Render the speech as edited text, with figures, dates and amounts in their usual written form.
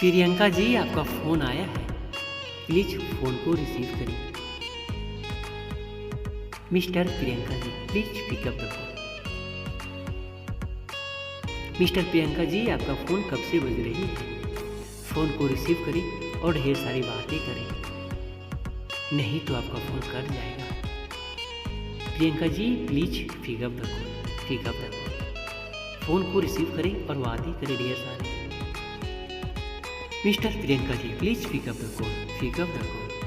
प्रियंका जी, आपका फ़ोन आया है, प्लीज़ फ़ोन को रिसीव करिए। Mister Priyanka ji, please pick up the call. Mister Priyanka ji, आपका फ़ोन कब से बज रही है, फ़ोन को रिसीव करिए और ढेर सारी बातें करें, नहीं तो आपका फ़ोन कट जाएगा। Priyanka ji, please pick up the call, pick up the call. Phone को रिसीव करें और बातें करें ढेर सारी। Mister Priyanka ji, please pick up the call, pick up the call.